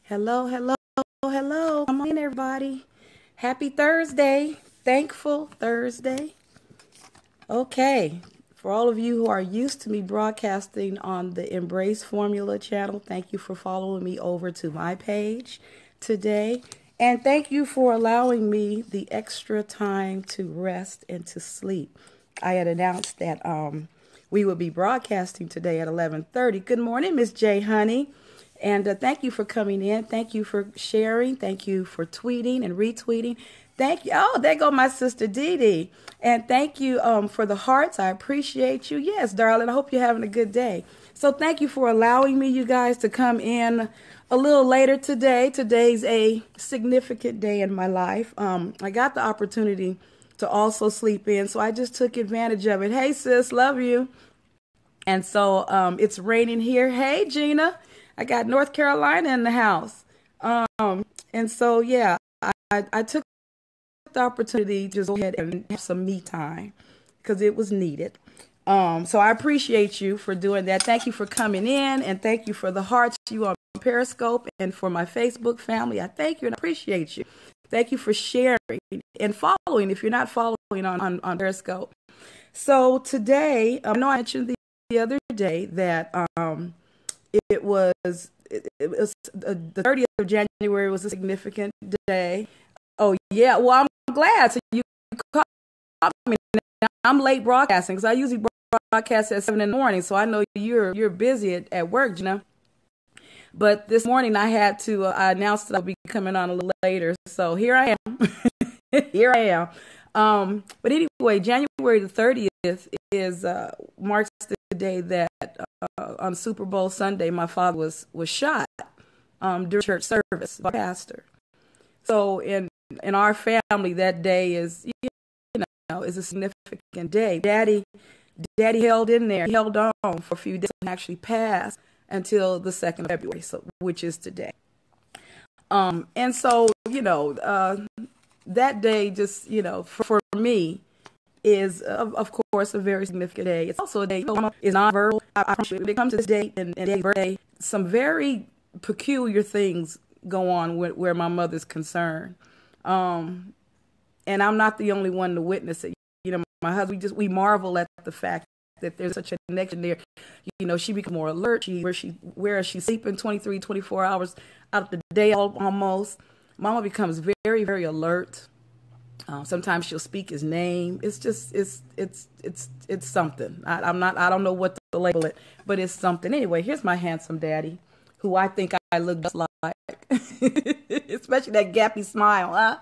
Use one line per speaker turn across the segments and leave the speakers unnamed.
Hello, hello, hello. Come on in, everybody. Happy Thursday. Thankful Thursday. Okay. For all of you who are used to me broadcasting on the Embrace Formula channel, thank you for following me over to my page today. And thank you for allowing me the extra time to rest and to sleep. I had announced that we would be broadcasting today at 11:30. Good morning, Miss J. Honey. And thank you for coming in. Thank you for sharing. Thank you for tweeting and retweeting. Thank you. Oh, there go my sister Dee Dee. And thank you for the hearts. I appreciate you. Yes, darling. I hope you're having a good day. So thank you for allowing me, you guys, to come in a little later today. Today's a significant day in my life. I got the opportunity to also sleep in, so I just took advantage of it. Hey, sis, love you. And so it's raining here. Hey, Gina. I got North Carolina in the house. And so, yeah, I took the opportunity to just go ahead and have some me time because it was needed. So I appreciate you for doing that. Thank you for coming in, and thank you for the hearts you on Periscope, and for my Facebook family. I thank you and appreciate you. Thank you for sharing and following if you're not following on Periscope. So today, I know I mentioned the other day that it was the 30th of January was a significant day. Oh, yeah. Well, I'm glad. So you called me. I'm late broadcasting because I usually broadcast at 7 in the morning. So I know you're busy at work, Gina. But this morning I had to, I announced that I'll be coming on a little later. So here I am. Here I am. But anyway, January the 30th is marks the day that on Super Bowl Sunday, my father was shot during church service by a pastor. So in our family, that day is is a significant day. Daddy held in there. He held on for a few days and actually passed until the 2nd of February, so which is today. And so that day just for me is of course a very significant day. It's also a day is nonverbal. I when it comes to this date and birthday, some very peculiar things go on where my mother's concerned. And I'm not the only one to witness it. My husband, we marvel at the fact that there's such a connection there. She becomes more alert. Whereas she's sleeping 23, 24 hours out of the day almost. Mama becomes very, very alert. Sometimes she'll speak his name. It's just, it's something. I don't know what to label it, but it's something. Anyway, here's my handsome daddy, who I think I look just like, especially that gappy smile, huh?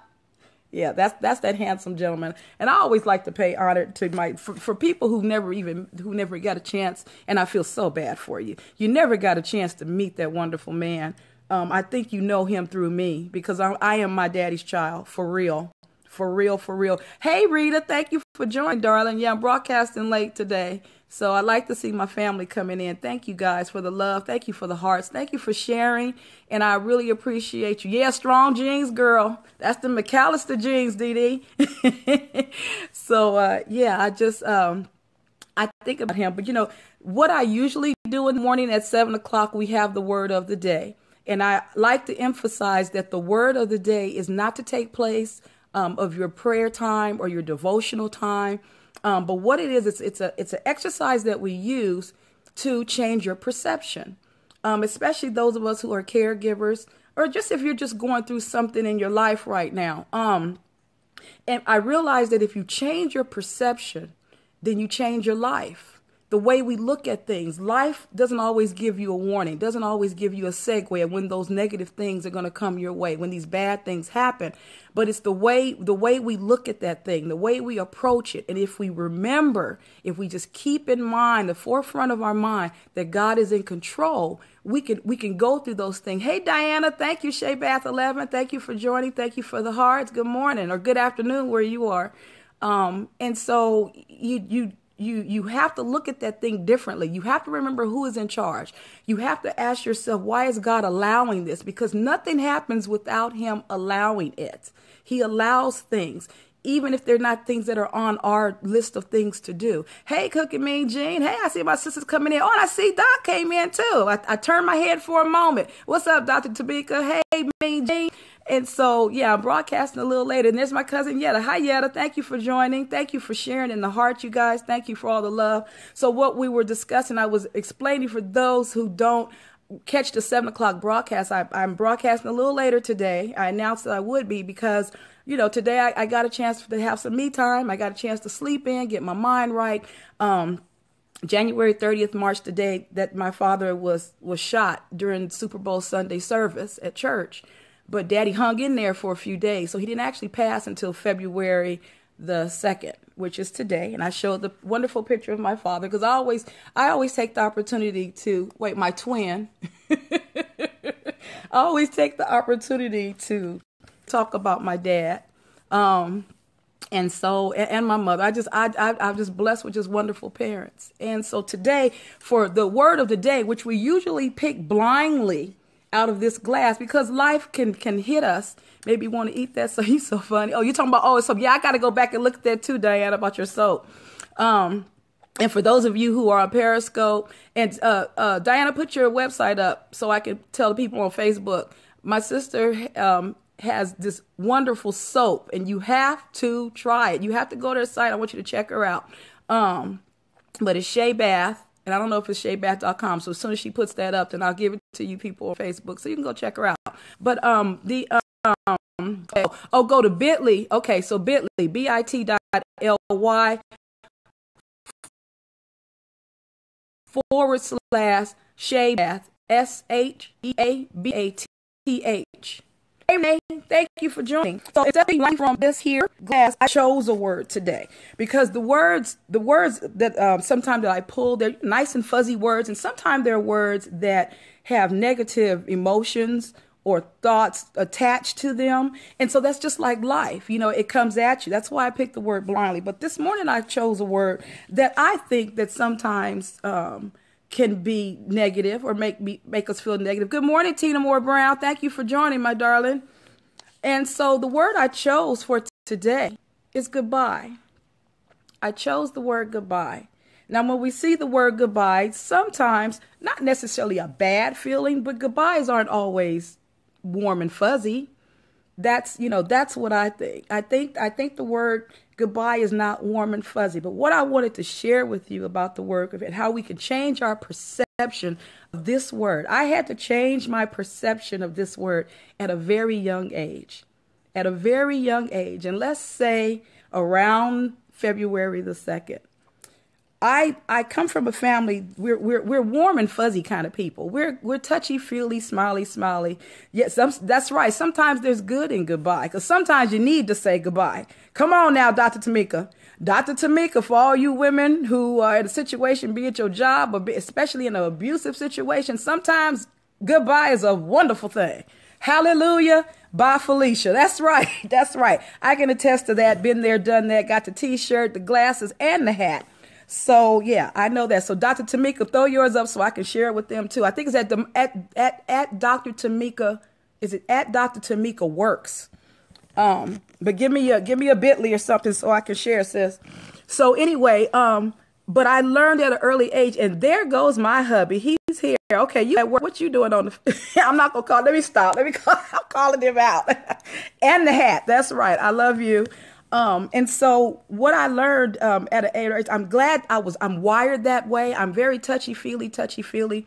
Yeah, that's that handsome gentleman. And I always like to pay honor to for people who never got a chance, and I feel so bad for you. You never got a chance to meet that wonderful man. I think you know him through me because I am my daddy's child, for real. For real, for real. Hey, Rita, thank you for joining, darling. Yeah, I'm broadcasting late today. So I like to see my family coming in. Thank you guys for the love. Thank you for the hearts. Thank you for sharing. And I really appreciate you. Yeah, strong jeans, girl. That's the McAllister jeans, Dee Dee. So, yeah, I just, I think about him. But, what I usually do in the morning at 7 o'clock, we have the word of the day. And I like to emphasize that the word of the day is not to take place of your prayer time or your devotional time. But what it is, it's an exercise that we use to change your perception, especially those of us who are caregivers, or just if you're just going through something in your life right now. And I realize that if you change your perception, then you change your life. The way we look at things, life doesn't always give you a warning, doesn't always give you a segue of when those negative things are going to come your way, when these bad things happen. But it's the way we look at that thing, the way we approach it. And if we remember, if we just keep in mind, the forefront of our mind, that God is in control, we can go through those things. Hey, Diana, thank you. Shea Bath 11, thank you for joining. Thank you for the hearts. Good morning or good afternoon where you are. And so you have to look at that thing differently. You have to remember who is in charge. You have to ask yourself, why is God allowing this? Because nothing happens without him allowing it. He allows things. even if they're not things that are on our list of things to do. Hey, Cookie Mean Jean. Hey, I see my sisters coming in. Oh, and I see Doc came in too. I turned my head for a moment. What's up, Dr. Tamika? Hey, Mean Jean. And so, yeah, I'm broadcasting a little later. And there's my cousin Yetta. Hi, Yetta. Thank you for joining. Thank you for sharing in the heart, you guys. Thank you for all the love. So what we were discussing, I was explaining for those who don't catch the 7 o'clock broadcast. I'm broadcasting a little later today. I announced that I would be because, you know, today I got a chance to have some me time. I got a chance to sleep in, get my mind right. January 30th, March, the day that my father was shot during Super Bowl Sunday service at church. But Daddy hung in there for a few days. So he didn't actually pass until February the 2nd, which is today. And I showed the wonderful picture of my father because I always take the opportunity to, my twin. I always take the opportunity to talk about my dad. And my mother. I'm just blessed with just wonderful parents. And so today, for the word of the day, which we usually pick blindly out of this glass because life can hit us. Maybe you want to eat that. So he's so funny. Oh, you're talking about soap. Yeah, I got to go back and look at that too, Diana, about your soap. And for those of you who are on Periscope, and Diana, put your website up so I can tell the people on Facebook. My sister has this wonderful soap, and you have to try it. You have to go to her site. I want you to check her out. But it's Shea Bath. And I don't know if it's sheabath.com. So as soon as she puts that up, then I'll give it to you people on Facebook. So you can go check her out. But go to Bitly. Okay, so Bitly, bit.ly /Shea Bath, SHEABATH. Hey, Renee, thank you for joining. So instead of learning from this here glass, I chose a word today because the words that sometimes that I pull, they're nice and fuzzy words, and sometimes they're words that have negative emotions or thoughts attached to them. And so that's just like life. You know, it comes at you. That's why I picked the word blindly. But this morning I chose a word that I think that sometimes can be negative or make us feel negative. Good morning, Tina Moore Brown. Thank you for joining, my darling. And so the word I chose for today is goodbye. I chose the word goodbye. Now, when we see the word goodbye, sometimes not necessarily a bad feeling, but goodbyes aren't always warm and fuzzy. That's what I think. I think the word goodbye is not warm and fuzzy. But what I wanted to share with you about the word and how we can change our perception of this word. I had to change my perception of this word at a very young age. At a very young age. And let's say around February the 2nd. I come from a family, we're warm and fuzzy kind of people. We're touchy-feely, smiley. Yes, that's right. Sometimes there's good in goodbye because sometimes you need to say goodbye. Come on now, Dr. Tamika. Dr. Tamika, for all you women who are in a situation, be it your job or especially in an abusive situation, sometimes goodbye is a wonderful thing. Hallelujah. Bye, Felicia. That's right. That's right. I can attest to that. Been there, done that. Got the T-shirt, the glasses, and the hat. So, yeah, I know that. So, Dr. Tamika, throw yours up so I can share it with them, too. I think it's at Dr. Tamika. Is it at Dr. Tamika Works? But give me a Bitly or something so I can share, sis. So, anyway, but I learned at an early age, and there goes my hubby. He's here. Okay, you at work. What you doing on the... I'm not going to call. Let me stop. I'm calling him out. And the hat. That's right. I love you. And so what I learned at an age, I'm glad I'm wired that way. I'm very touchy-feely.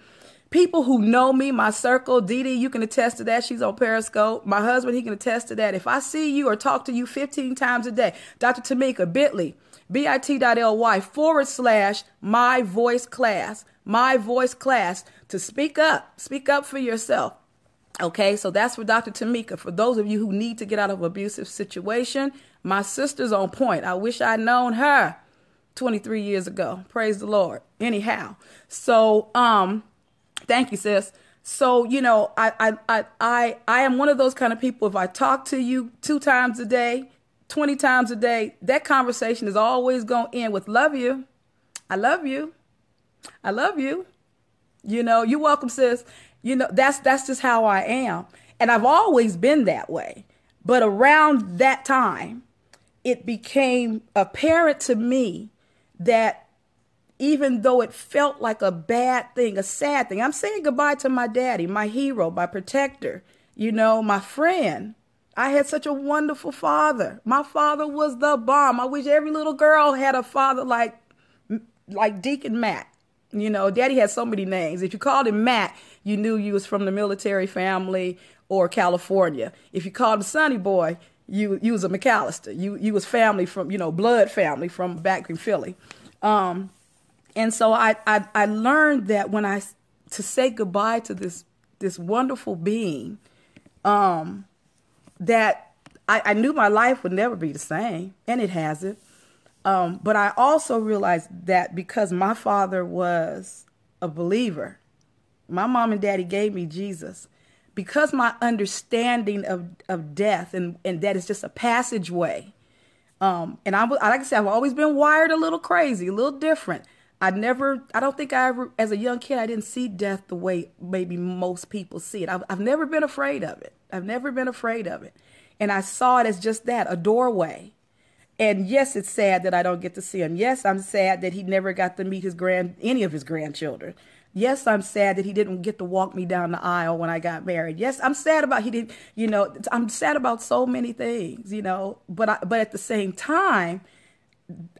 People who know me, my circle, Dee Dee, you can attest to that. She's on Periscope. My husband, he can attest to that. If I see you or talk to you 15 times a day, Dr. Tamika, Bitly, bit.ly /my voice class to speak up for yourself. Okay, so that's for Dr. Tamika. For those of you who need to get out of an abusive situation, my sister's on point. I wish I'd known her 23 years ago. Praise the Lord. Anyhow, so thank you, sis. So, I am one of those kind of people. If I talk to you 2 times a day, 20 times a day, that conversation is always going to end with love you. I love you. I love you. You're welcome, sis. That's just how I am. And I've always been that way. But around that time, it became apparent to me that even though it felt like a bad thing, a sad thing, I'm saying goodbye to my daddy, my hero, my protector, my friend. I had such a wonderful father. My father was the bomb. I wish every little girl had a father like Deacon Matt. Daddy had so many names. If you called him Matt, you knew you was from the military family or California. If you called him Sonny Boy, you was a McAllister. You was family from, blood family from back in Philly. And so I learned that to say goodbye to this wonderful being, that I knew my life would never be the same, and it hasn't. But I also realized that because my father was a believer, my mom and daddy gave me Jesus, because my understanding of death and that is just a passageway. And like I said, I've always been wired a little crazy, a little different. I don't think I ever, as a young kid, I didn't see death the way maybe most people see it. I've never been afraid of it. I've never been afraid of it. And I saw it as just that, a doorway. And yes, it's sad that I don't get to see him. Yes, I'm sad that he never got to meet any of his grandchildren. Yes, I'm sad that he didn't get to walk me down the aisle when I got married. Yes, I'm sad about I'm sad about so many things, but at the same time,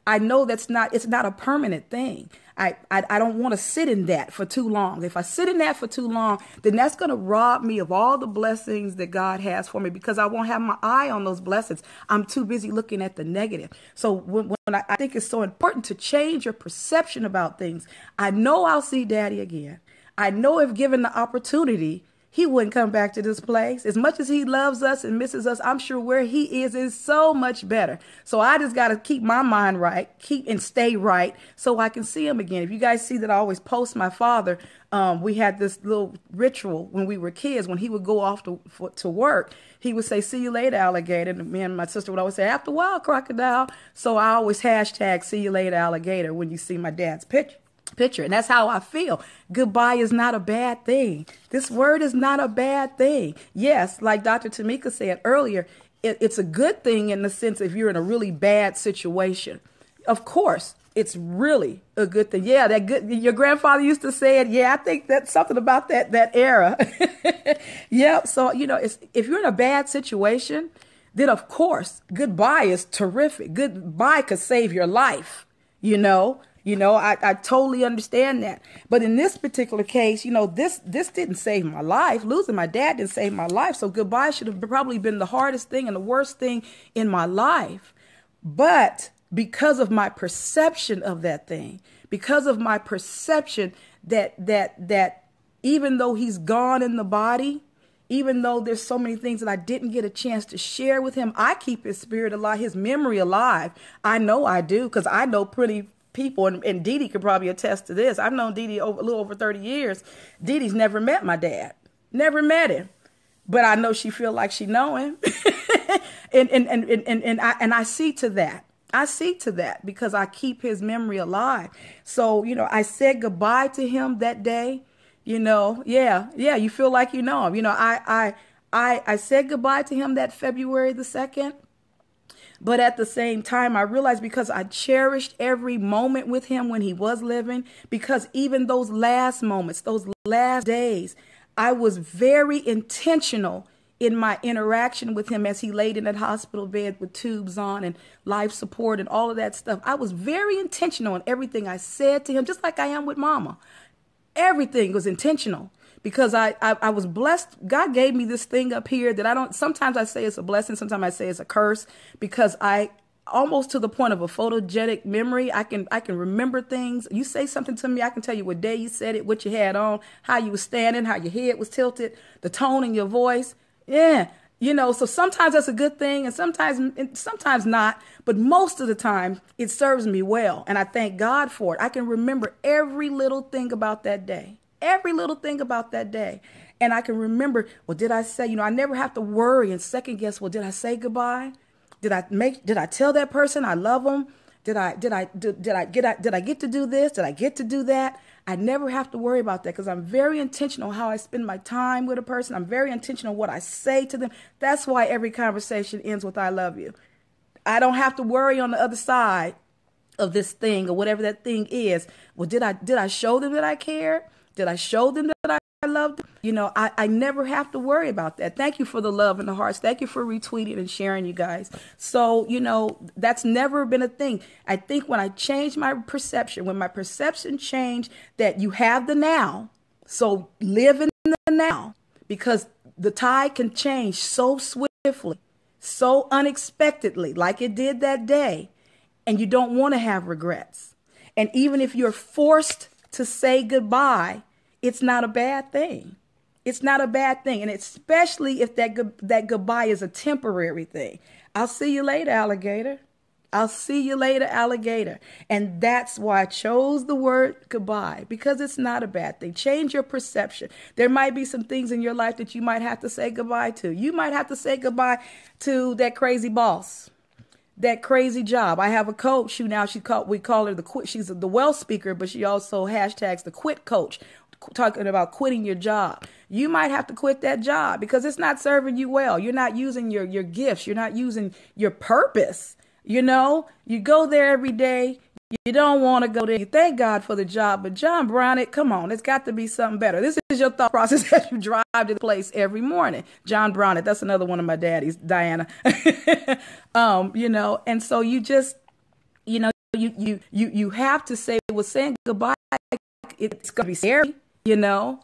I know it's not a permanent thing. I don't want to sit in that for too long. If I sit in that for too long, then that's going to rob me of all the blessings that God has for me, because I won't have my eye on those blessings. I'm too busy looking at the negative. So when I think it's so important to change your perception about things. I know I'll see Daddy again. I know if given the opportunity, he wouldn't come back to this place. As much as he loves us and misses us, I'm sure where he is so much better. So I just got to keep my mind right, and stay right, so I can see him again. If you guys see that I always post my father, we had this little ritual when we were kids. When he would go off to work, he would say, "See you later, alligator." And me and my sister would always say, "After a while, crocodile." So I always hashtag "See you later, alligator" when you see my dad's picture. And that's how I feel. Goodbye is not a bad thing. This word is not a bad thing. Yes, like Dr. Tamika said earlier, it's a good thing in the sense if you're in a really bad situation. Of course, it's really a good thing. Yeah, your grandfather used to say it. Yeah, I think that's something about that era. Yeah, so, if you're in a bad situation, then of course, goodbye is terrific. Goodbye could save your life, I totally understand that. But in this particular case, this didn't save my life. Losing my dad didn't save my life. So goodbye should have probably been the hardest thing and the worst thing in my life. But because of my perception of that thing, because of my perception that even though he's gone in the body, even though there's so many things that I didn't get a chance to share with him, I keep his spirit alive, his memory alive. I know I do, because I know plenty people, and Dee Dee could probably attest to this. I've known Dee Dee a little over 30 years. Dee Dee's never met my dad, never met him, but I know she feel like she know him, and I see to that. I see to that because I keep his memory alive. So I said goodbye to him that day. Yeah, you feel like you know him. I said goodbye to him that February the 2nd. But at the same time, I realized because I cherished every moment with him when he was living, because even those last moments, those last days, I was very intentional in my interaction with him as he laid in that hospital bed with tubes on and life support and all of that stuff. I was very intentional in everything I said to him, just like I am with Mama. Everything was intentional. Because I was blessed. God gave me this thing up here that sometimes I say it's a blessing. Sometimes I say it's a curse, because I almost to the point of a photogenic memory. I can remember things. You say something to me, I can tell you what day you said it, what you had on, how you were standing, how your head was tilted, the tone in your voice. Yeah. So sometimes that's a good thing and sometimes not. But most of the time it serves me well. And I thank God for it. I can remember every little thing about that day. Every little thing about that day. And I can remember, well, did I say, I never have to worry and second guess, well, did I say goodbye? Did I tell that person I love them? Did I get to do this? Did I get to do that? I never have to worry about that, because I'm very intentional how I spend my time with a person. I'm very intentional what I say to them. That's why every conversation ends with "I love you." I don't have to worry on the other side of this thing or whatever that thing is. Well, did I show them that I cared? Did I show them that I loved them? You know, I never have to worry about that. Thank you for the love and the hearts. Thank you for retweeting and sharing, you guys. So, you know, that's never been a thing. I think when I changed my perception, when my perception changed that you have the now, so live in the now, because the tide can change so swiftly, so unexpectedly, like it did that day. And you don't want to have regrets. And even if you're forced to say goodbye, it's not a bad thing. It's not a bad thing. And especially if that goodbye is a temporary thing. I'll see you later, alligator. I'll see you later, alligator. And that's why I chose the word goodbye, because it's not a bad thing. Change your perception. There might be some things in your life that you might have to say goodbye to. You might have to say goodbye to that crazy boss, that crazy job. I have a coach who now we call her the quit. She's the well speaker, but she also hashtags the quit coach, talking about quitting your job. You might have to quit that job because it's not serving you well. You're not using your gifts. You're not using your purpose. You know, you go there every day. You don't want to go there. You thank God for the job, but John Brown, come on, it's got to be something better. This is your thought process as you drive to the place every morning. John Brown, that's another one of my daddies, Diana. You know, and so you just, you know, you have to say, well, saying goodbye, it's going to be scary, you know,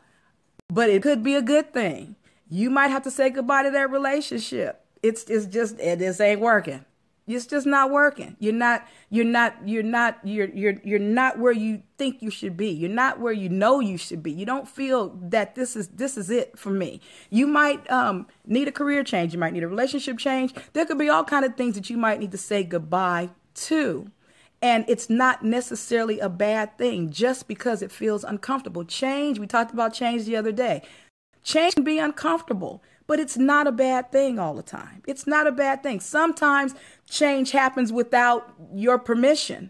but it could be a good thing. You might have to say goodbye to that relationship. It just ain't working. It's just not working. You're not where you think you should be. You're not where you know you should be. You don't feel that this is it for me. You might need a career change. You might need a relationship change. There could be all kinds of things that you might need to say goodbye to. And it's not necessarily a bad thing just because it feels uncomfortable. Change, we talked about change the other day. Change can be uncomfortable, but it's not a bad thing all the time. It's not a bad thing. Sometimes change happens without your permission,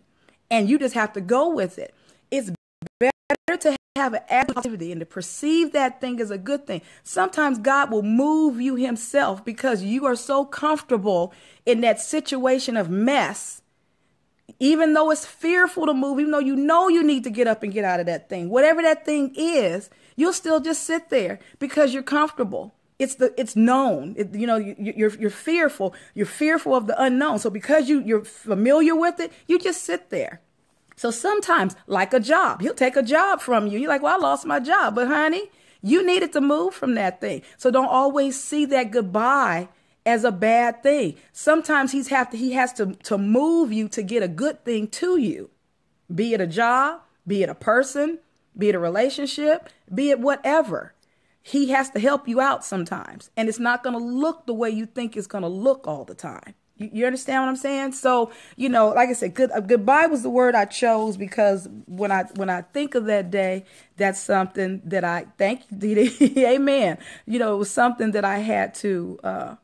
and you just have to go with it. It's better to have an activity and to perceive that thing as a good thing. Sometimes God will move you himself because you are so comfortable in that situation of mess. Even though it's fearful to move, even though you know you need to get up and get out of that thing, whatever that thing is, you'll still just sit there because you're comfortable. It's known. You're fearful. You're fearful of the unknown. So because you're familiar with it, you just sit there. So sometimes, like a job, he'll take a job from you. You're like, well, I lost my job. But honey, you needed to move from that thing. So don't always see that goodbye as a bad thing. Sometimes he has to move you to get a good thing to you. Be it a job, be it a person, be it a relationship, be it whatever. He has to help you out sometimes. And it's not going to look the way you think it's going to look all the time. You understand what I'm saying? So, you know, like I said, goodbye was the word I chose because when I think of that day, that's something that thank you, Dee. Amen. You know, it was something that I had to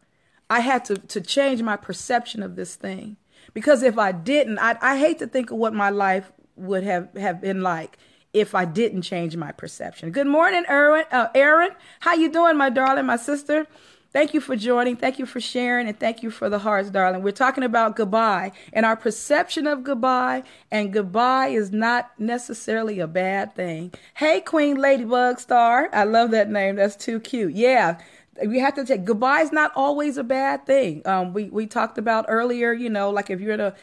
change my perception of this thing. Because if I didn't, I hate to think of what my life would have been like if I didn't change my perception. Good morning, Aaron. How you doing, my darling, my sister? Thank you for joining. Thank you for sharing. And thank you for the hearts, darling. We're talking about goodbye and our perception of goodbye. And goodbye is not necessarily a bad thing. Hey, Queen Ladybug Star. I love that name. That's too cute. Yeah. We have to take goodbye is not always a bad thing. We talked about earlier, you know, like if you're in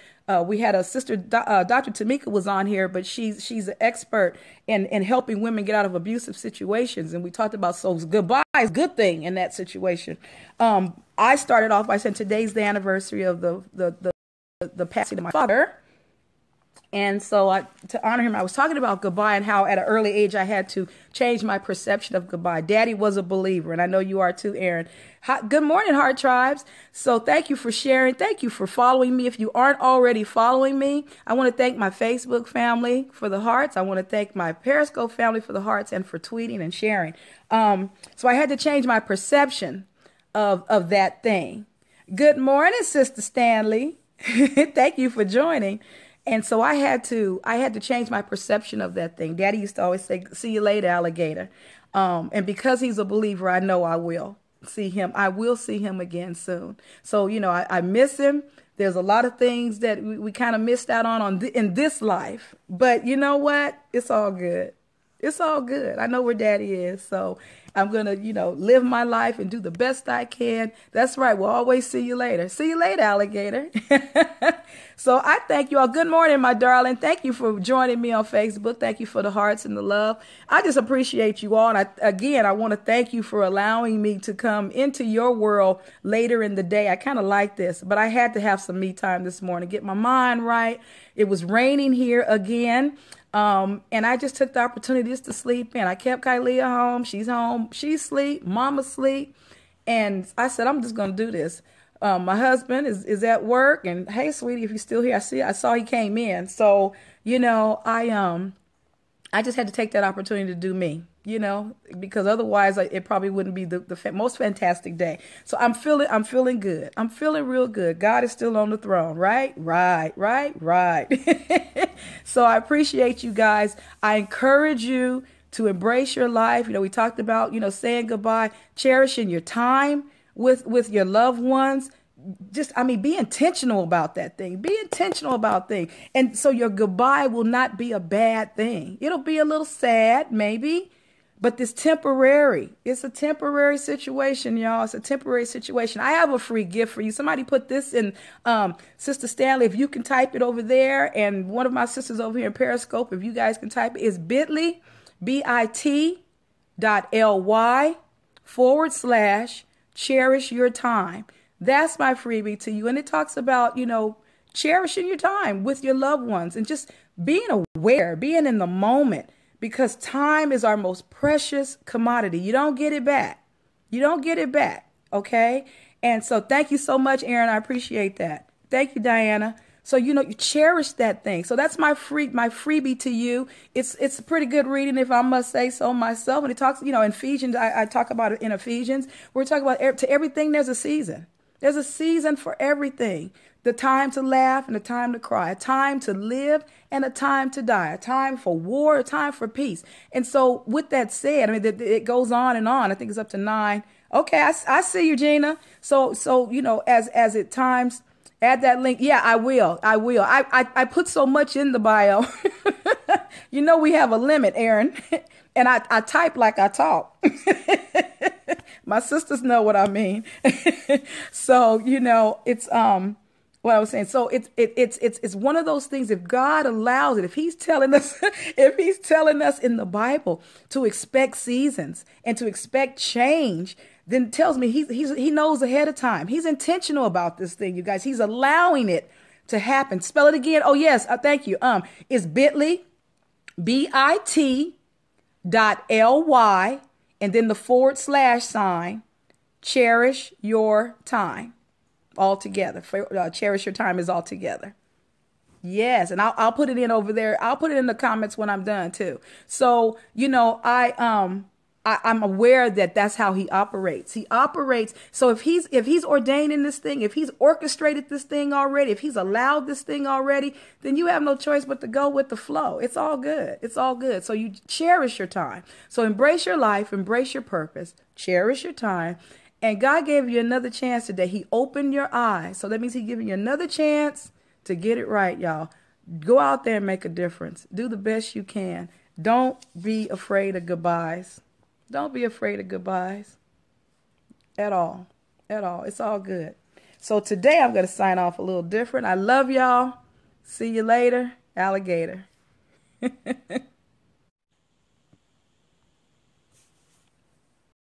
we had a sister, Dr. Tamika was on here, but she's an expert in helping women get out of abusive situations. And we talked about, so goodbye is a good thing in that situation. I started off by saying today's the anniversary of the passing of my father. And so to honor him, I was talking about goodbye and how at an early age I had to change my perception of goodbye. Daddy was a believer, and I know you are too, Aaron. Good morning, Heart Tribes. So thank you for sharing. Thank you for following me. If you aren't already following me, I want to thank my Facebook family for the hearts. I want to thank my Periscope family for the hearts and for tweeting and sharing. So I had to change my perception of that thing. Good morning, Sister Stanley. Thank you for joining. And so I had to change my perception of that thing. Daddy used to always say, see you later, alligator. And because he's a believer, I know I will. see him. I will see him again soon. So, I miss him. There's a lot of things that we kind of missed out in this life. But you know what? It's all good. It's all good. I know where Daddy is. So I'm going to, live my life and do the best I can. That's right. We'll always see you later. See you later, alligator. So I thank you all. Good morning, my darling. Thank you for joining me on Facebook. Thank you for the hearts and the love. I just appreciate you all. And I want to thank you for allowing me to come into your world later in the day. I kind of like this, but I had to have some me time this morning, get my mind right. It was raining here again. And I just took the opportunity just to sleep in. I kept Kylia home. She's home. She's asleep. Mama's asleep. And I said, I'm just going to do this. My husband is at work, and hey, sweetie, if you're still here, I saw he came in. So, I just had to take that opportunity to do me, because otherwise it probably wouldn't be the most fantastic day. So I'm feeling good. I'm feeling real good. God is still on the throne, right? Right. So I appreciate you guys. I encourage you to embrace your life. We talked about, saying goodbye, cherishing your time with your loved ones. Be intentional about that thing. Be intentional about things. And so your goodbye will not be a bad thing. It'll be a little sad, maybe, but it's temporary. It's a temporary situation, y'all. It's a temporary situation. I have a free gift for you. Somebody put this in, Sister Stanley, if you can type it over there, and one of my sisters over here in Periscope, if you guys can type it, is bit.ly, bit.ly/cherish your time. That's my freebie to you. And it talks about, cherishing your time with your loved ones and just being aware, being in the moment, because time is our most precious commodity. You don't get it back. Okay. And so thank you so much, Aaron. I appreciate that. Thank you, Diana. So, you cherish that thing. So that's my freebie to you. It's a pretty good reading, if I must say so myself. And it talks, in Ephesians, I talk about it in Ephesians. We're talking about to everything there's a season. There's a season for everything. The time to laugh and the time to cry. A time to live and a time to die. A time for war, a time for peace. And so with that said, it goes on and on. I think it's up to 9. Okay, I see you, Gina. So as it times, add that link. Yeah, I will. I put so much in the bio. We have a limit, Aaron. And I type like I talk. My sisters know what I mean. So, it's what I was saying. So it's one of those things. If God allows it, if he's telling us in the Bible to expect seasons and to expect change, then it tells me he knows ahead of time. He's intentional about this thing, you guys. He's allowing it to happen. Spell it again. Oh yes, thank you. It's bit.ly, bit.ly, and then the / cherish your time, all together. Cherish your time is all together. Yes, and I'll put it in over there. I'll put it in the comments when I'm done too. So I'm aware that that's how he operates. He operates. So if he's ordaining this thing, if he's orchestrated this thing already, if he's allowed this thing already, then you have no choice but to go with the flow. It's all good. It's all good. So you cherish your time. So embrace your life, embrace your purpose, cherish your time. And God gave you another chance today. He opened your eyes. So that means he's giving you another chance to get it right, y'all. Go out there and make a difference. Do the best you can. Don't be afraid of goodbyes. Don't be afraid of goodbyes at all. It's all good. So today I'm going to sign off a little different. I love y'all. See you later, alligator.